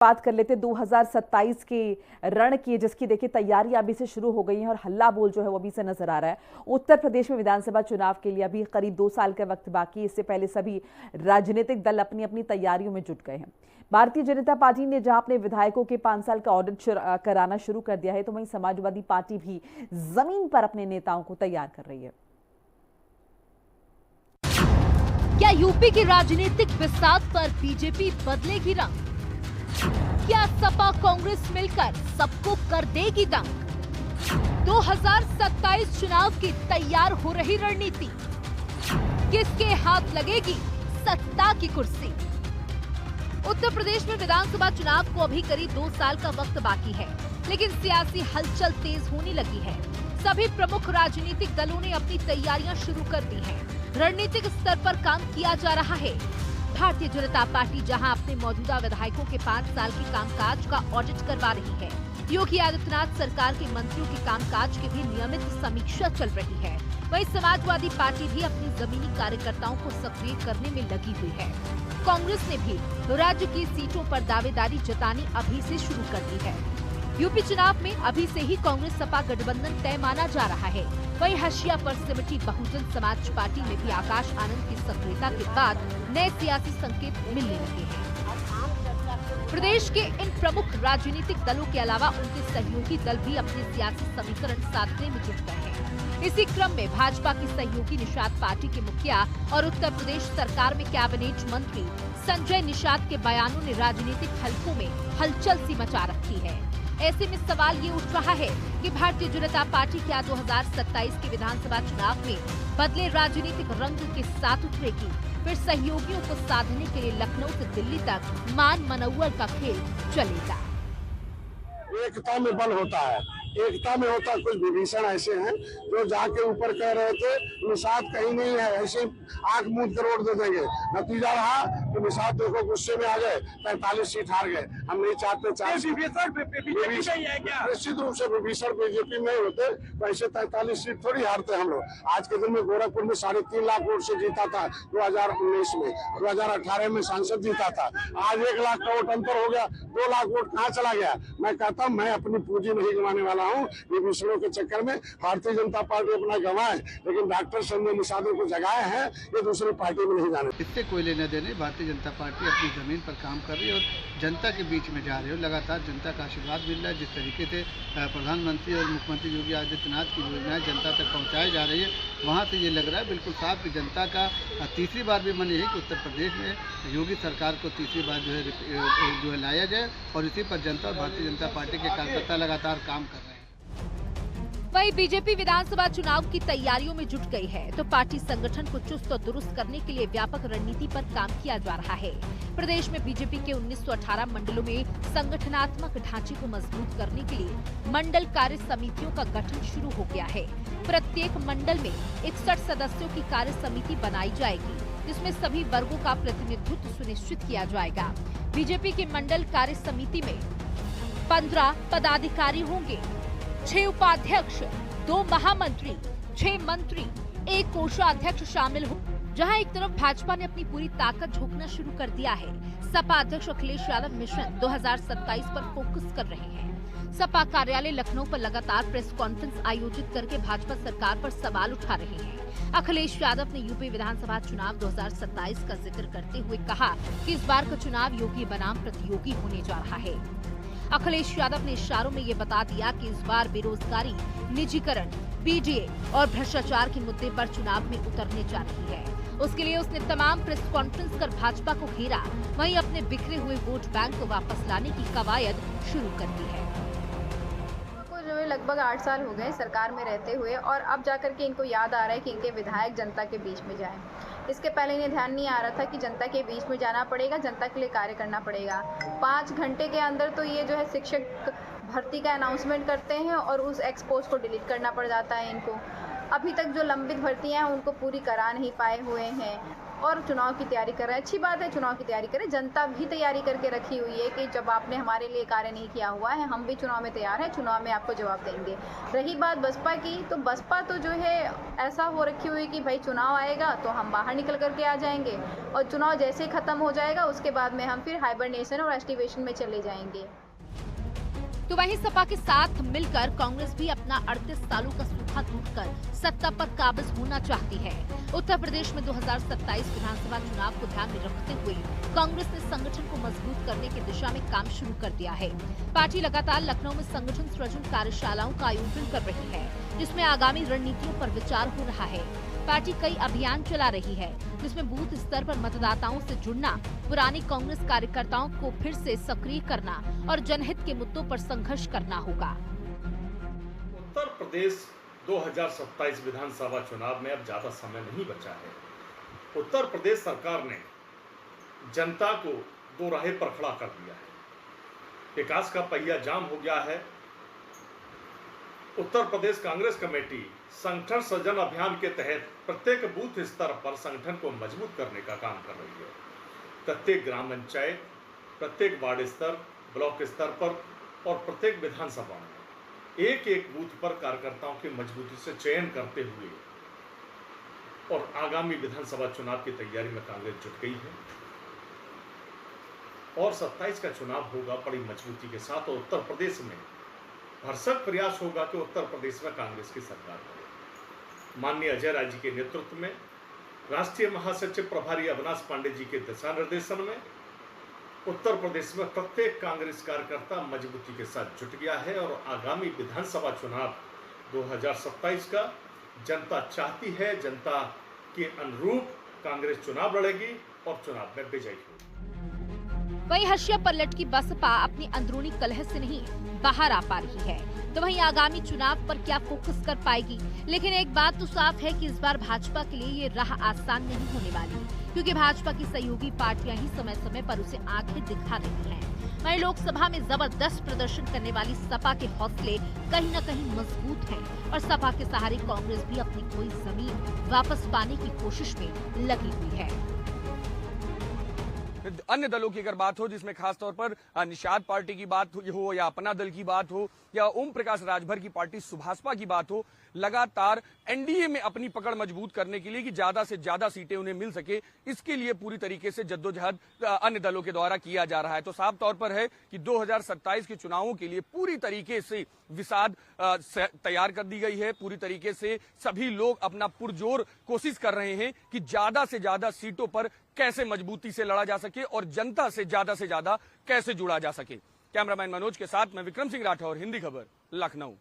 बात कर लेते 2027 के रण की, जिसकी देखिए तैयारियां अभी से शुरू हो गई हैं और हल्ला बोल जो है वो अभी से नजर आ रहा है। उत्तर प्रदेश में विधानसभा चुनाव के लिए अभी करीब 2 साल का वक्त बाकी। इससे पहले सभी राजनीतिक दल अपनी अपनी तैयारियों में जुट गए हैं। भारतीय जनता पार्टी ने जहां अपने विधायकों के 5 साल का ऑडिट कराना शुरू कर दिया है, तो वहीं समाजवादी पार्टी भी जमीन पर अपने नेताओं को तैयार कर रही है। क्या यूपी की राजनीतिक बिसात पर बीजेपी बदलेगी रंग? क्या सपा कांग्रेस मिलकर सबको कर देगी दंग? 2027 चुनाव की तैयार हो रही रणनीति, किसके हाथ लगेगी सत्ता की कुर्सी? उत्तर प्रदेश में विधानसभा चुनाव को अभी करीब 2 साल का वक्त बाकी है, लेकिन सियासी हलचल तेज होने लगी है। सभी प्रमुख राजनीतिक दलों ने अपनी तैयारियां शुरू कर दी हैं। रणनीतिक स्तर पर काम किया जा रहा है। भारतीय जनता पार्टी जहां अपने मौजूदा विधायकों के 5 साल के कामकाज का ऑडिट करवा रही है, योगी आदित्यनाथ सरकार के मंत्रियों के कामकाज की भी नियमित समीक्षा चल रही है, वहीं समाजवादी पार्टी भी अपनी जमीनी कार्यकर्ताओं को सक्रिय करने में लगी हुई है। कांग्रेस ने भी राज्य की सीटों पर दावेदारी जतानी अभी से शुरू कर दी है। यूपी चुनाव में अभी से ही कांग्रेस सपा गठबंधन तय माना जा रहा है। वहीं हशिया पर सिमटी बहुजन समाज पार्टी में भी आकाश आनंद की सक्रियता के बाद नए सियासी संकेत मिलने लगे हैं। प्रदेश के इन प्रमुख राजनीतिक दलों के अलावा उनके सहयोगी दल भी अपने सियासी समीकरण साधने में जुट गए हैं। इसी क्रम में भाजपा की सहयोगी निषाद पार्टी के मुखिया और उत्तर प्रदेश सरकार में कैबिनेट मंत्री संजय निषाद के बयानों ने राजनीतिक हलकों में हलचल सी मचा रखी है। ऐसे में सवाल ये उठ रहा है कि भारतीय जनता पार्टी क्या 2027 के विधानसभा चुनाव में बदले राजनीतिक रंग के साथ उतरेगी, फिर सहयोगियों को साधने के लिए लखनऊ से दिल्ली तक मान मनौवर का खेल चलेगा। एकता में बल होता है, एकता में होता है। कुछ विभीषण ऐसे हैं जो जाके ऊपर कह रहे थे निषाद कहीं नहीं है, ऐसे आंख मूंद कर वोट दे देंगे। नतीजा रहा कि निषाद देखो गुस्से में आ गए, 45 सीट हार गए। हम नहीं चाहते निश्चित रूप से विभीषण बीजेपी में होते तो ऐसे 43 सीट थोड़ी हारते हम लोग। आज के दिन में गोरखपुर में 3.5 लाख वोट से जीता था 2019 में, 2018 में सांसद जीता था। आज 1 लाख का वोट अंतर हो गया, 2 लाख वोट कहाँ चला गया? मैं कहता हूँ मैं अपनी पूंजी नहीं गंवाने वाला हूँ विभीषणों के चक्कर में। भारतीय जनता पार्टी अपना गंवाए, लेकिन डॉक्टर संजय निषादों को जगाए हैं, ये दूसरी पार्टी में नहीं जाने। इससे कोई लेने देने। भारतीय जनता पार्टी अपनी जमीन पर काम कर रही है और जनता के बीच में जा रही है। लगातार जनता का आशीर्वाद मिल रहा है। जिस तरीके से प्रधानमंत्री और मुख्यमंत्री योगी आदित्यनाथ की योजनाएं जनता तक पहुँचाई जा रही है, वहाँ से ये लग रहा है बिल्कुल साफ कि जनता का तीसरी बार भी मन यही कि उत्तर प्रदेश में योगी सरकार को तीसरी बार जो है लाया जाए, और इसी पर जनता और भारतीय जनता पार्टी के कार्यकर्ता लगातार काम कर रहे हैं। वहीं बीजेपी विधानसभा चुनाव की तैयारियों में जुट गई है, तो पार्टी संगठन को चुस्त और दुरुस्त करने के लिए व्यापक रणनीति पर काम किया जा रहा है। प्रदेश में बीजेपी के 1918 मंडलों में संगठनात्मक ढांचे को मजबूत करने के लिए मंडल कार्य समितियों का गठन शुरू हो गया है। प्रत्येक मंडल में 61 सदस्यों की कार्य समिति बनाई जाएगी, जिसमें सभी वर्गों का प्रतिनिधित्व सुनिश्चित किया जाएगा। बीजेपी की मंडल कार्य समिति में 15 पदाधिकारी होंगे, 6 उपाध्यक्ष, 2 महामंत्री, 6 मंत्री, 1 कोषाध्यक्ष शामिल हो। जहां एक तरफ भाजपा ने अपनी पूरी ताकत झोंकना शुरू कर दिया है, सपा अध्यक्ष अखिलेश यादव मिशन 2027 पर फोकस कर रहे हैं। सपा कार्यालय लखनऊ पर लगातार प्रेस कॉन्फ्रेंस आयोजित करके भाजपा सरकार पर सवाल उठा रहे हैं। अखिलेश यादव ने यूपी विधानसभा चुनाव 2027 का जिक्र करते हुए कहा कि इस बार का चुनाव योगी बनाम प्रतियोगी होने जा रहा है। अखिलेश यादव ने इशारों में ये बता दिया कि इस बार बेरोजगारी, निजीकरण, बीडीए और भ्रष्टाचार के मुद्दे पर चुनाव में उतरने जा रही है। उसके लिए उसने तमाम प्रेस कॉन्फ्रेंस कर भाजपा को घेरा, वहीं अपने बिखरे हुए वोट बैंक को वापस लाने की कवायद शुरू कर दी है। लगभग 8 साल हो गए सरकार में रहते हुए, और अब जाकर के इनको याद आ रहा है कि इनके विधायक जनता के बीच में जाएं। इसके पहले इन्हें ध्यान नहीं आ रहा था कि जनता के बीच में जाना पड़ेगा, जनता के लिए कार्य करना पड़ेगा। 5 घंटे के अंदर तो ये जो है शिक्षक भर्ती का अनाउंसमेंट करते हैं और उस एक्सपोज को डिलीट करना पड़ जाता है इनको। अभी तक जो लंबित भर्तियां हैं उनको पूरी करा नहीं पाए हुए हैं। और चुनाव की तैयारी कर रहा है। अच्छी बात है, चुनाव की तैयारी करें। जनता भी तैयारी करके रखी हुई है कि जब आपने हमारे लिए कार्य नहीं किया हुआ है, हम भी चुनाव में तैयार हैं, चुनाव में आपको जवाब देंगे। रही बात बसपा की, तो बसपा तो जो है ऐसा हो रखी हुई कि भाई चुनाव आएगा तो हम बाहर निकल करके आ जाएंगे और चुनाव जैसे ही खत्म हो जाएगा उसके बाद में हम फिर हाइबरनेशन और एक्टिवेशन में चले जाएंगे। तो वहीं सपा के साथ मिलकर कांग्रेस भी अपना 38 सालों का सूखा दूधकर सत्ता पर काबिज होना चाहती है। उत्तर प्रदेश में 2027 विधानसभा चुनाव को ध्यान में रखते हुए कांग्रेस ने संगठन को मजबूत करने की दिशा में काम शुरू कर दिया है। पार्टी लगातार लखनऊ में संगठन सृजन कार्यशालाओं का आयोजन कर रही है, जिसमें आगामी रणनीतियों पर विचार हो रहा है। पार्टी कई अभियान चला रही है, जिसमें बूथ स्तर पर मतदाताओं से जुड़ना, पुरानी कांग्रेस कार्यकर्ताओं को फिर से सक्रिय करना और जनहित के मुद्दों पर संघर्ष करना होगा। उत्तर प्रदेश 2027 विधानसभा चुनाव में अब ज्यादा समय नहीं बचा है। उत्तर प्रदेश सरकार ने जनता को दो राहे पर खड़ा कर दिया है। विकास का पहिया जाम हो गया है। उत्तर प्रदेश कांग्रेस कमेटी संगठन सृजन अभियान के तहत प्रत्येक बूथ स्तर पर संगठन को मजबूत करने का काम कर रही है। प्रत्येक ग्राम पंचायत, प्रत्येक वार्ड स्तर, ब्लॉक स्तर पर और प्रत्येक विधानसभा में एक एक बूथ पर कार्यकर्ताओं की मजबूती से चयन करते हुए और आगामी विधानसभा चुनाव की तैयारी में कांग्रेस जुट गई है। और 27 का चुनाव होगा बड़ी मजबूती के साथ और उत्तर प्रदेश में भरसक प्रयास होगा कि उत्तर प्रदेश में कांग्रेस की सरकार बने। माननीय अजय राय जी के नेतृत्व में राष्ट्रीय महासचिव प्रभारी अविनाश पांडे जी के दिशा निर्देशन में उत्तर प्रदेश में प्रत्येक कांग्रेस कार्यकर्ता मजबूती के साथ जुट गया है और आगामी विधानसभा चुनाव 2027 का जनता चाहती है। जनता के अनुरूप कांग्रेस चुनाव लड़ेगी और चुनाव में विजयी होगी। वहीं हशिया पर लटकी बसपा अपनी अंदरूनी कलह से नहीं बाहर आ पा रही है, तो वहीं आगामी चुनाव पर क्या फोकस कर पाएगी। लेकिन एक बात तो साफ है कि इस बार भाजपा के लिए ये राह आसान नहीं होने वाली, क्योंकि भाजपा की सहयोगी पार्टियां ही समय समय पर उसे आंखें दिखा रही हैं। वहीं लोकसभा में जबरदस्त प्रदर्शन करने वाली सपा के हौसले कहीं न कहीं मजबूत हैं और सपा के सहारे कांग्रेस भी अपनी कोई जमीन वापस पाने की कोशिश में लगी हुई है। अन्य दलों की अगर बात हो, जिसमें खासतौर पर निषाद पार्टी की बात हो या अपना दल की बात हो या ओम प्रकाश राजभर की पार्टी सुभाषपा की बात हो, लगातार एनडीए में अपनी पकड़ मजबूत करने के लिए कि ज्यादा से ज्यादा सीटें उन्हें मिल सके, इसके लिए पूरी तरीके से जद्दोजहद अन्य दलों के द्वारा किया जा रहा है। तो साफ तौर पर है कि 2027 के चुनावों के लिए पूरी तरीके से विसाध तैयार कर दी गई है। पूरी तरीके से सभी लोग अपना पुरजोर कोशिश कर रहे हैं कि ज्यादा से ज्यादा सीटों पर कैसे मजबूती से लड़ा जा सके और जनता से ज्यादा कैसे जुड़ा जा सके। कैमरामैन मनोज के साथ मैं विक्रम सिंह राठौर, हिंदी खबर, लखनऊ।